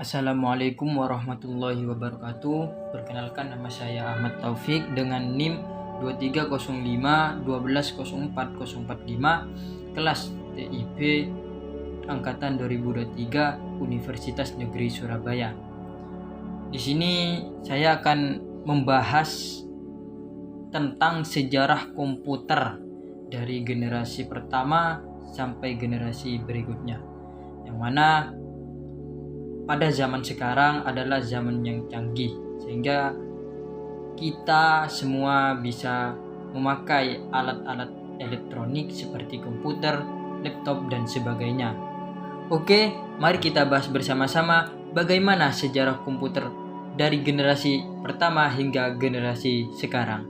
Assalamualaikum warahmatullahi wabarakatuh. Perkenalkan, nama saya Ahmad Taufik dengan NIM 2305 1204045, kelas TIP angkatan 2023 Universitas Negeri Surabaya. Di sini saya akan membahas tentang sejarah komputer dari generasi pertama sampai generasi berikutnya, yang mana pada zaman sekarang adalah zaman yang canggih, sehingga kita semua bisa memakai alat-alat elektronik seperti komputer, laptop, dan sebagainya. Oke, mari kita bahas bersama-sama bagaimana sejarah komputer dari generasi pertama hingga generasi sekarang.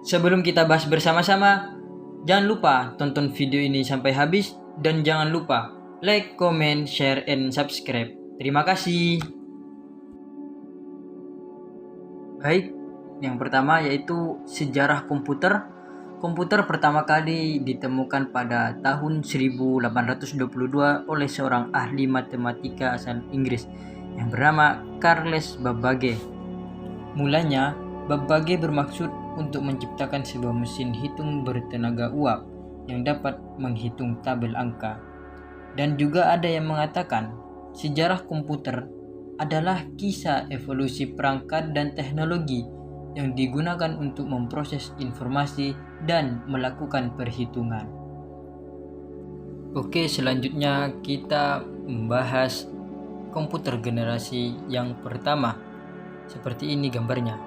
Sebelum kita bahas bersama-sama, jangan lupa tonton video ini sampai habis, dan jangan lupa like, comment, share, and subscribe. Terima kasih. Baik, yang pertama yaitu sejarah komputer. Komputer pertama kali ditemukan pada tahun 1822 oleh seorang ahli matematika asal Inggris yang bernama Charles Babbage. Mulanya, Babbage bermaksud untuk menciptakan sebuah mesin hitung bertenaga uap yang dapat menghitung tabel angka. Dan juga ada yang mengatakan sejarah komputer adalah kisah evolusi perangkat dan teknologi yang digunakan untuk memproses informasi dan melakukan perhitungan. Oke, selanjutnya kita membahas komputer generasi yang pertama. Seperti ini gambarnya.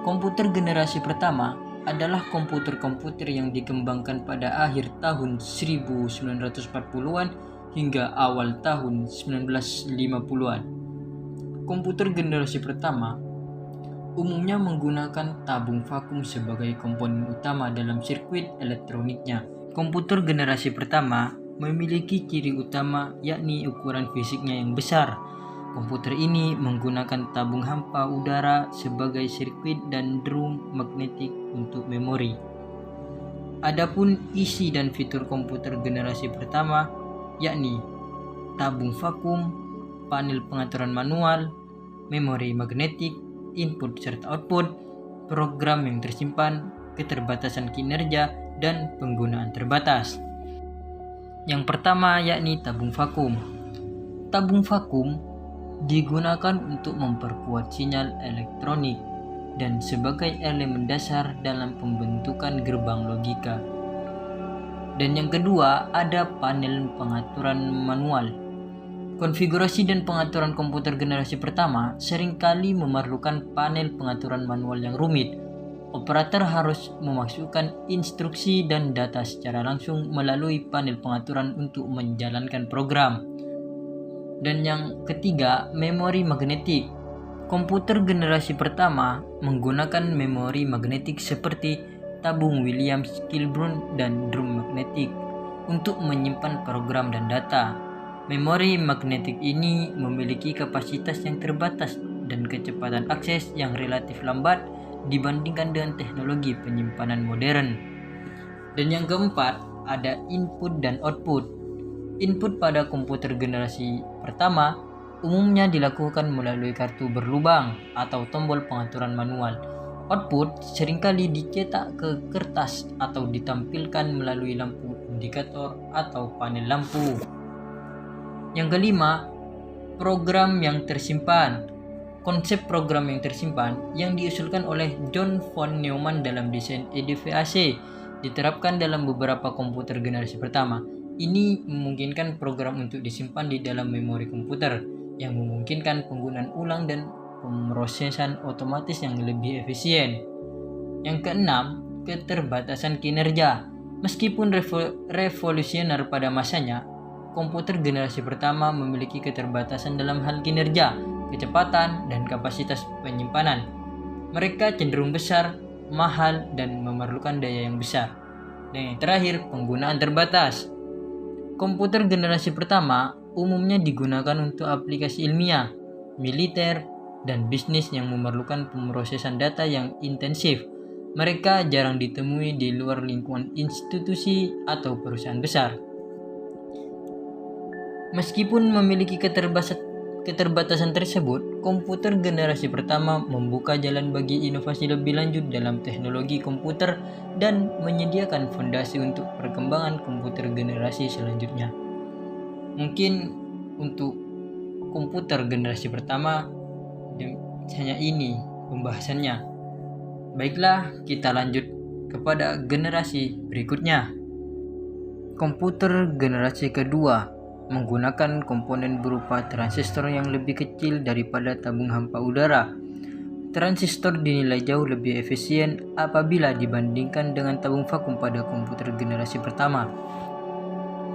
Komputer generasi pertama adalah komputer-komputer yang dikembangkan pada akhir tahun 1940-an hingga awal tahun 1950-an. Komputer generasi pertama umumnya menggunakan tabung vakum sebagai komponen utama dalam sirkuit elektroniknya. Komputer generasi pertama memiliki ciri utama, yakni ukuran fisiknya yang besar. Komputer ini menggunakan tabung hampa udara sebagai sirkuit dan drum magnetik untuk memori. Adapun isi dan fitur komputer generasi pertama yakni tabung vakum, panel pengaturan manual, memori magnetik, input serta output, program yang tersimpan, keterbatasan kinerja, dan penggunaan terbatas. Yang pertama yakni tabung vakum. Tabung vakum digunakan untuk memperkuat sinyal elektronik dan sebagai elemen dasar dalam pembentukan gerbang logika. Dan yang kedua, ada panel pengaturan manual. Konfigurasi dan pengaturan komputer generasi pertama seringkali memerlukan panel pengaturan manual yang rumit. Operator harus memasukkan instruksi dan data secara langsung melalui panel pengaturan untuk menjalankan program. Dan yang ketiga, memori magnetik. Komputer generasi pertama menggunakan memori magnetik seperti tabung Williams, Kilburn, dan drum magnetik untuk menyimpan program dan data. Memori magnetik ini memiliki kapasitas yang terbatas dan kecepatan akses yang relatif lambat dibandingkan dengan teknologi penyimpanan modern. Dan yang keempat, ada input dan output. Input pada komputer generasi pertama umumnya dilakukan melalui kartu berlubang atau tombol pengaturan manual. Output seringkali dicetak ke kertas atau ditampilkan melalui lampu indikator atau panel lampu. Yang kelima, program yang tersimpan. Konsep program yang tersimpan yang diusulkan oleh John von Neumann dalam desain EDVAC diterapkan dalam beberapa komputer generasi pertama. Ini memungkinkan program untuk disimpan di dalam memori komputer yang memungkinkan penggunaan ulang dan pemrosesan otomatis yang lebih efisien. Yang keenam, keterbatasan kinerja. Meskipun revolusioner pada masanya, komputer generasi pertama memiliki keterbatasan dalam hal kinerja, kecepatan, dan kapasitas penyimpanan. Mereka cenderung besar, mahal, dan memerlukan daya yang besar. Dan yang terakhir, penggunaan terbatas. Komputer generasi pertama umumnya digunakan untuk aplikasi ilmiah, militer, dan bisnis yang memerlukan pemrosesan data yang intensif. Mereka jarang ditemui di luar lingkungan institusi atau perusahaan besar. Meskipun memiliki keterbatasan tersebut, komputer generasi pertama membuka jalan bagi inovasi lebih lanjut dalam teknologi komputer dan menyediakan fondasi untuk perkembangan komputer generasi selanjutnya. Mungkin untuk komputer generasi pertama hanya ini pembahasannya. Baiklah, kita lanjut kepada generasi berikutnya. Komputer generasi kedua menggunakan komponen berupa transistor yang lebih kecil daripada tabung hampa udara. Transistor dinilai jauh lebih efisien apabila dibandingkan dengan tabung vakum pada komputer generasi pertama.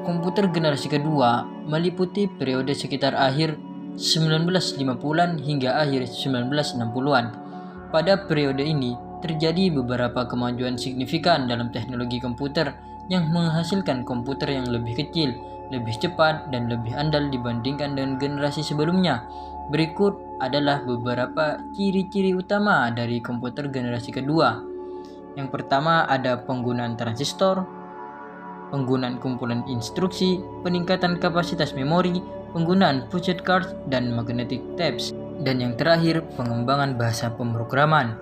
Komputer generasi kedua meliputi periode sekitar akhir 1950-an hingga akhir 1960-an. Pada periode ini, terjadi beberapa kemajuan signifikan dalam teknologi komputer yang menghasilkan komputer yang lebih kecil, lebih cepat, dan lebih andal dibandingkan dengan generasi sebelumnya. Berikut adalah beberapa ciri-ciri utama dari komputer generasi kedua. Yang pertama ada penggunaan transistor, penggunaan kumpulan instruksi, peningkatan kapasitas memori, penggunaan punched cards dan magnetic tapes, dan yang terakhir pengembangan bahasa pemrograman.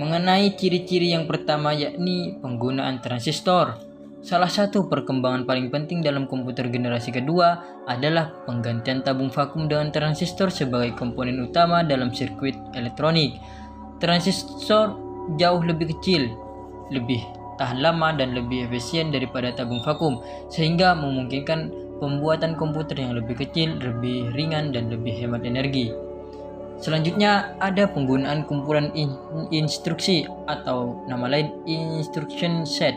Mengenai ciri-ciri yang pertama yakni penggunaan transistor. Salah satu perkembangan paling penting dalam komputer generasi kedua adalah penggantian tabung vakum dengan transistor sebagai komponen utama dalam sirkuit elektronik. Transistor jauh lebih kecil, lebih tahan lama dan lebih efisien daripada tabung vakum, sehingga memungkinkan pembuatan komputer yang lebih kecil, lebih ringan, dan lebih hemat energi. Selanjutnya ada penggunaan kumpulan instruksi atau nama lain instruction set.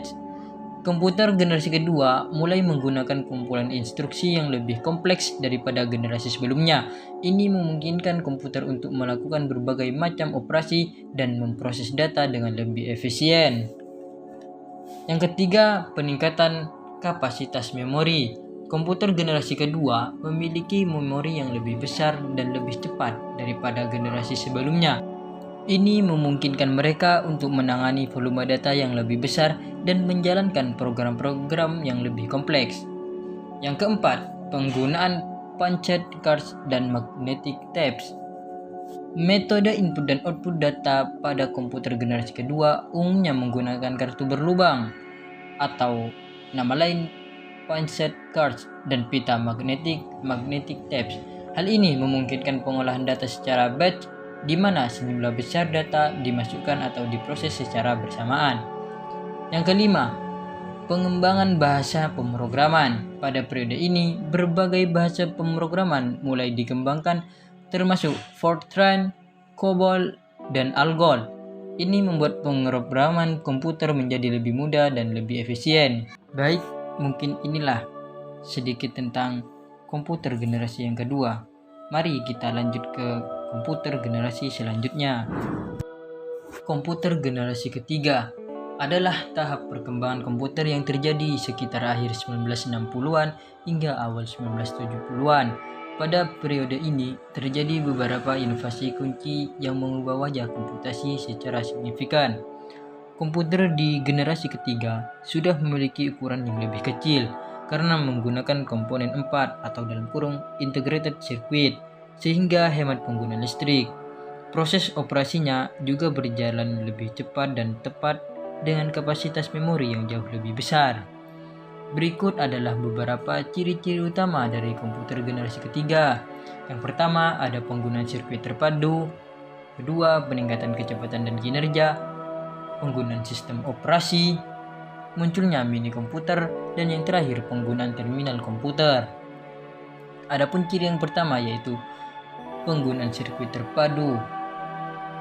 Komputer generasi kedua mulai menggunakan kumpulan instruksi yang lebih kompleks daripada generasi sebelumnya. Ini memungkinkan komputer untuk melakukan berbagai macam operasi dan memproses data dengan lebih efisien. Yang ketiga, peningkatan kapasitas memori. Komputer generasi kedua memiliki memori yang lebih besar dan lebih cepat daripada generasi sebelumnya. Ini memungkinkan mereka untuk menangani volume data yang lebih besar dan menjalankan program-program yang lebih kompleks. Yang keempat, penggunaan punched cards dan magnetic tapes. Metode input dan output data pada komputer generasi kedua umumnya menggunakan kartu berlubang atau nama lain punched cards dan pita magnetic tapes. Hal ini memungkinkan pengolahan data secara batch di mana sejumlah besar data dimasukkan atau diproses secara bersamaan. Yang kelima, pengembangan bahasa pemrograman. Pada periode ini, berbagai bahasa pemrograman mulai dikembangkan termasuk Fortran, COBOL, dan ALGOL. Ini membuat pemrograman komputer menjadi lebih mudah dan lebih efisien. Baik, mungkin inilah sedikit tentang komputer generasi yang kedua. Mari kita lanjut ke komputer generasi selanjutnya. Komputer generasi ketiga adalah tahap perkembangan komputer yang terjadi sekitar akhir 1960-an hingga awal 1970-an. Pada periode ini terjadi beberapa inovasi kunci yang mengubah wajah komputasi secara signifikan. Komputer di generasi ketiga sudah memiliki ukuran yang lebih kecil karena menggunakan komponen 4 atau dalam kurung integrated circuit sehingga hemat penggunaan listrik. Proses operasinya juga berjalan lebih cepat dan tepat dengan kapasitas memori yang jauh lebih besar. Berikut adalah beberapa ciri-ciri utama dari komputer generasi ketiga. Yang pertama ada penggunaan sirkuit terpadu, kedua peningkatan kecepatan dan kinerja, penggunaan sistem operasi, munculnya mini komputer, dan yang terakhir penggunaan terminal komputer. Adapun ciri yang pertama yaitu penggunaan sirkuit terpadu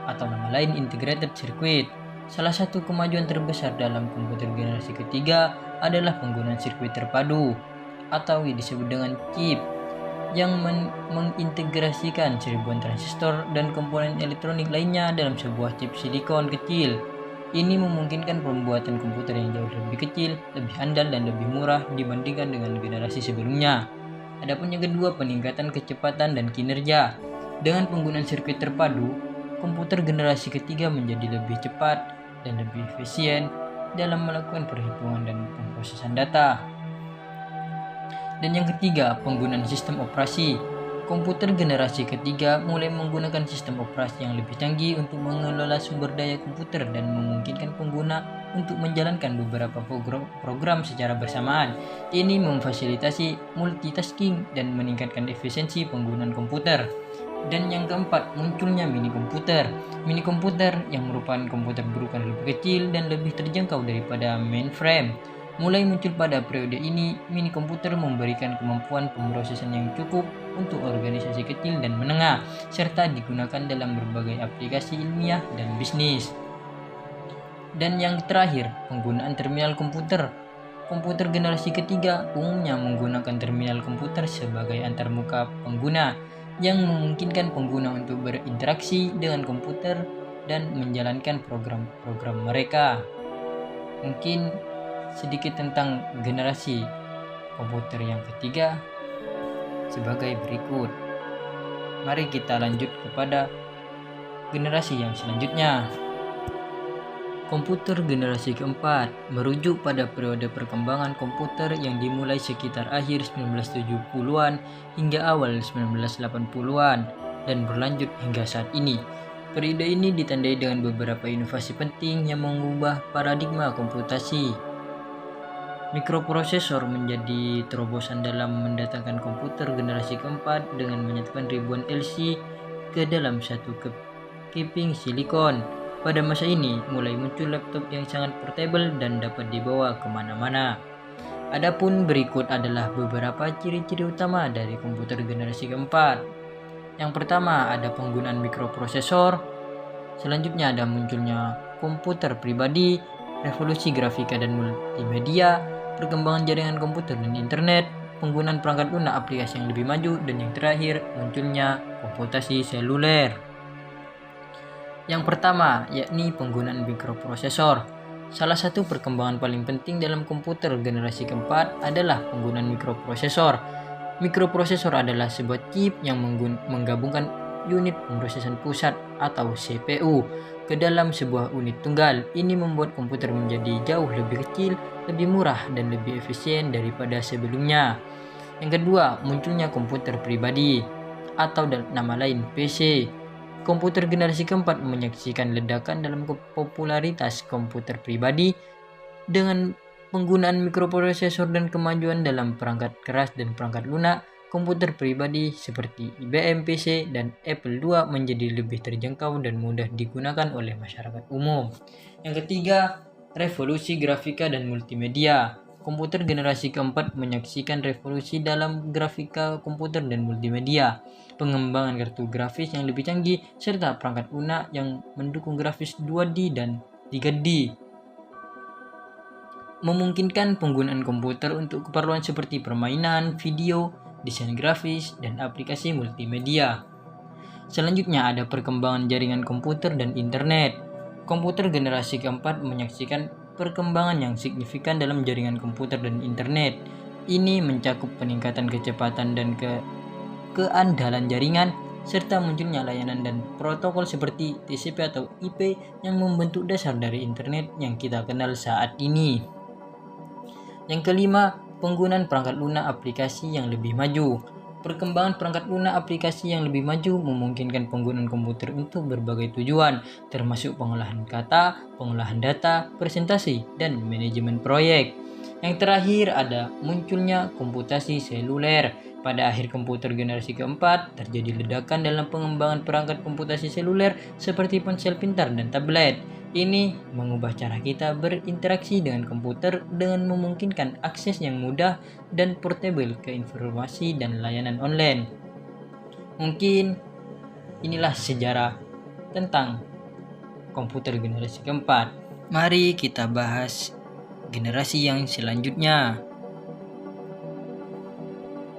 atau nama lain integrated circuit. Salah satu kemajuan terbesar dalam komputer generasi ketiga adalah penggunaan sirkuit terpadu atau disebut dengan chip yang mengintegrasikan ribuan transistor dan komponen elektronik lainnya dalam sebuah chip silikon kecil. Ini memungkinkan pembuatan komputer yang jauh lebih kecil, lebih andal, dan lebih murah dibandingkan dengan generasi sebelumnya. Adapun yang kedua, peningkatan kecepatan dan kinerja. Dengan penggunaan sirkuit terpadu, komputer generasi ketiga menjadi lebih cepat dan lebih efisien dalam melakukan perhitungan dan pemrosesan data. Dan yang ketiga, penggunaan sistem operasi. Komputer generasi ketiga mulai menggunakan sistem operasi yang lebih canggih untuk mengelola sumber daya komputer dan memungkinkan pengguna untuk menjalankan beberapa program secara bersamaan. Ini memfasilitasi multitasking dan meningkatkan efisiensi penggunaan komputer. Dan yang keempat, munculnya mini komputer. Mini komputer yang merupakan komputer berukuran lebih kecil dan lebih terjangkau daripada mainframe. Mulai muncul pada periode ini, mini komputer memberikan kemampuan pemrosesan yang cukup untuk organisasi kecil dan menengah, serta digunakan dalam berbagai aplikasi ilmiah dan bisnis. Dan yang terakhir, penggunaan terminal komputer. Komputer generasi ketiga umumnya menggunakan terminal komputer sebagai antarmuka pengguna, yang memungkinkan pengguna untuk berinteraksi dengan komputer dan menjalankan program-program mereka. Mungkin sedikit tentang generasi komputer yang ketiga sebagai berikut. Mari kita lanjut kepada generasi yang selanjutnya. Komputer generasi keempat merujuk pada periode perkembangan komputer yang dimulai sekitar akhir 1970-an hingga awal 1980-an dan berlanjut hingga saat ini. Periode ini ditandai dengan beberapa inovasi penting yang mengubah paradigma komputasi. Mikroprosesor menjadi terobosan dalam mendatangkan komputer generasi keempat dengan menyatukan ribuan LC ke dalam satu keping silikon. Pada masa ini, mulai muncul laptop yang sangat portable dan dapat dibawa kemana-mana. Adapun berikut adalah beberapa ciri-ciri utama dari komputer generasi keempat. Yang pertama, ada penggunaan mikroprosesor. Selanjutnya ada munculnya komputer pribadi, revolusi grafika dan multimedia, perkembangan jaringan komputer dan internet, penggunaan perangkat lunak aplikasi yang lebih maju, dan yang terakhir munculnya komputasi seluler. Yang pertama, yakni penggunaan mikroprosesor. Salah satu perkembangan paling penting dalam komputer generasi keempat adalah penggunaan mikroprosesor. Mikroprosesor adalah sebuah chip yang menggabungkan unit pemrosesan pusat atau CPU ke dalam sebuah unit tunggal. Ini membuat komputer menjadi jauh lebih kecil, lebih murah, dan lebih efisien daripada sebelumnya. Yang kedua, munculnya komputer pribadi atau nama lain PC. Komputer generasi keempat menyaksikan ledakan dalam popularitas komputer pribadi dengan penggunaan mikroprosesor dan kemajuan dalam perangkat keras dan perangkat lunak. Komputer pribadi seperti IBM PC dan Apple II menjadi lebih terjangkau dan mudah digunakan oleh masyarakat umum. Yang ketiga, revolusi grafika dan multimedia. Komputer generasi keempat menyaksikan revolusi dalam grafika komputer dan multimedia. Pengembangan kartu grafis yang lebih canggih serta perangkat lunak yang mendukung grafis 2D dan 3D. Memungkinkan penggunaan komputer untuk keperluan seperti permainan, video, desain grafis, dan aplikasi multimedia. Selanjutnya ada perkembangan jaringan komputer dan internet. Komputer generasi keempat menyaksikan perkembangan yang signifikan dalam jaringan komputer dan internet. Ini mencakup peningkatan kecepatan dan keandalan jaringan, serta munculnya layanan dan protokol seperti TCP atau IP yang membentuk dasar dari internet yang kita kenal saat ini. Yang kelima, penggunaan perangkat lunak aplikasi yang lebih maju. Perkembangan perangkat lunak aplikasi yang lebih maju memungkinkan penggunaan komputer untuk berbagai tujuan, termasuk pengolahan kata, pengolahan data, presentasi, dan manajemen proyek. Yang terakhir ada munculnya komputasi seluler. Pada akhir komputer generasi keempat, terjadi ledakan dalam pengembangan perangkat komputasi seluler seperti ponsel pintar dan tablet. Ini mengubah cara kita berinteraksi dengan komputer dengan memungkinkan akses yang mudah dan portable ke informasi dan layanan online. Mungkin inilah sejarah tentang komputer generasi keempat. Mari kita bahas generasi yang selanjutnya.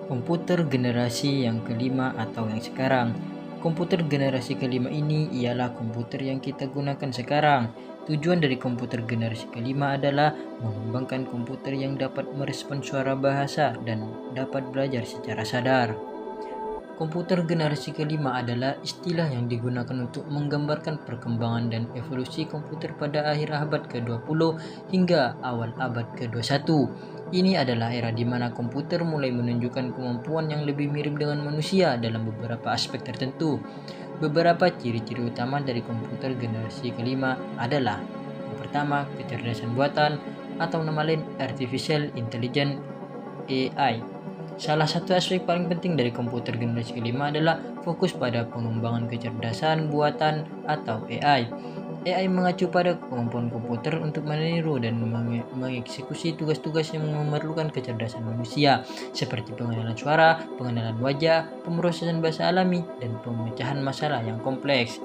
Komputer generasi yang kelima atau yang sekarang. Komputer generasi kelima ini ialah komputer yang kita gunakan sekarang. Tujuan dari komputer generasi kelima adalah mengembangkan komputer yang dapat merespons suara bahasa dan dapat belajar secara sadar. Komputer generasi kelima adalah istilah yang digunakan untuk menggambarkan perkembangan dan evolusi komputer pada akhir abad ke-20 hingga awal abad ke-21. Ini adalah era di mana komputer mulai menunjukkan kemampuan yang lebih mirip dengan manusia dalam beberapa aspek tertentu. Beberapa ciri-ciri utama dari komputer generasi kelima adalah: yang pertama, kecerdasan buatan atau nama lain Artificial Intelligence (AI). Salah satu aspek paling penting dari komputer generasi kelima adalah fokus pada pengembangan kecerdasan buatan atau AI. AI mengacu pada kemampuan komputer untuk meniru dan mengeksekusi tugas-tugas yang memerlukan kecerdasan manusia, seperti pengenalan suara, pengenalan wajah, pemrosesan bahasa alami, dan pemecahan masalah yang kompleks.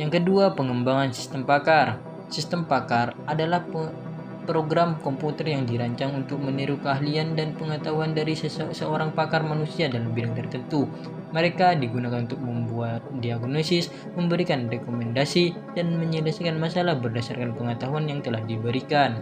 Yang kedua, pengembangan sistem pakar. Sistem pakar adalah program komputer yang dirancang untuk meniru keahlian dan pengetahuan dari seorang pakar manusia dalam bidang tertentu. Mereka digunakan untuk membuat diagnosis, memberikan rekomendasi, dan menyelesaikan masalah berdasarkan pengetahuan yang telah diberikan.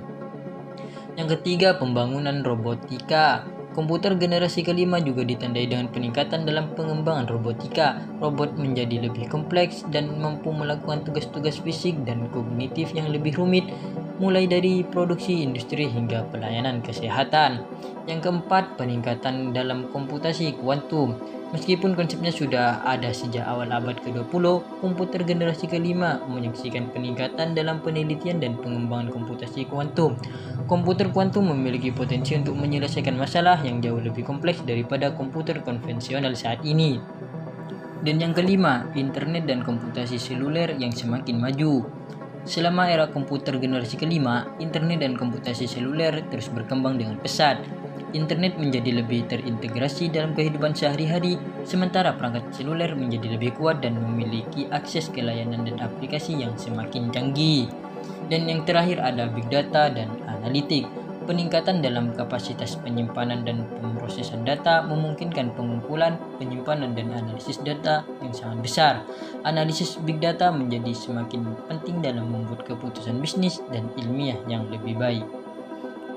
Yang ketiga, pembangunan robotika. Komputer generasi kelima juga ditandai dengan peningkatan dalam pengembangan robotika. Robot menjadi lebih kompleks dan mampu melakukan tugas-tugas fisik dan kognitif yang lebih rumit, mulai dari produksi industri hingga pelayanan kesehatan. Yang keempat, peningkatan dalam komputasi kuantum. Meskipun konsepnya sudah ada sejak awal abad ke-20, komputer generasi kelima menyaksikan peningkatan dalam penelitian dan pengembangan komputasi kuantum. Komputer kuantum memiliki potensi untuk menyelesaikan masalah yang jauh lebih kompleks daripada komputer konvensional saat ini. Dan yang kelima, internet dan komputasi seluler yang semakin maju. Selama era komputer generasi kelima, internet dan komputasi seluler terus berkembang dengan pesat. Internet menjadi lebih terintegrasi dalam kehidupan sehari-hari, sementara perangkat seluler menjadi lebih kuat dan memiliki akses ke layanan dan aplikasi yang semakin canggih. Dan yang terakhir ada big data dan analitik. Peningkatan dalam kapasitas penyimpanan dan pemrosesan data memungkinkan pengumpulan, penyimpanan, dan analisis data yang sangat besar. Analisis big data menjadi semakin penting dalam membuat keputusan bisnis dan ilmiah yang lebih baik.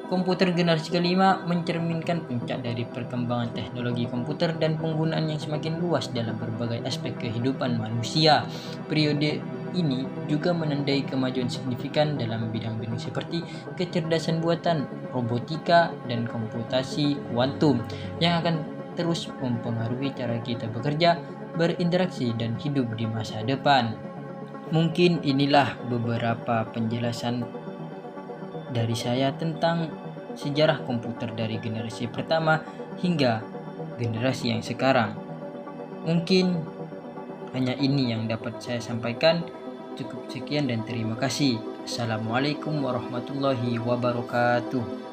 Komputer generasi kelima mencerminkan puncak dari perkembangan teknologi komputer dan penggunaan yang semakin luas dalam berbagai aspek kehidupan manusia. Periode ini juga menandai kemajuan signifikan dalam bidang-bidang seperti kecerdasan buatan, robotika, dan komputasi kuantum yang akan terus mempengaruhi cara kita bekerja, berinteraksi, dan hidup di masa depan. Mungkin inilah beberapa penjelasan dari saya tentang sejarah komputer dari generasi pertama hingga generasi yang sekarang. Mungkin hanya ini yang dapat saya sampaikan. Cukup sekian dan terima kasih. Assalamualaikum warahmatullahi wabarakatuh.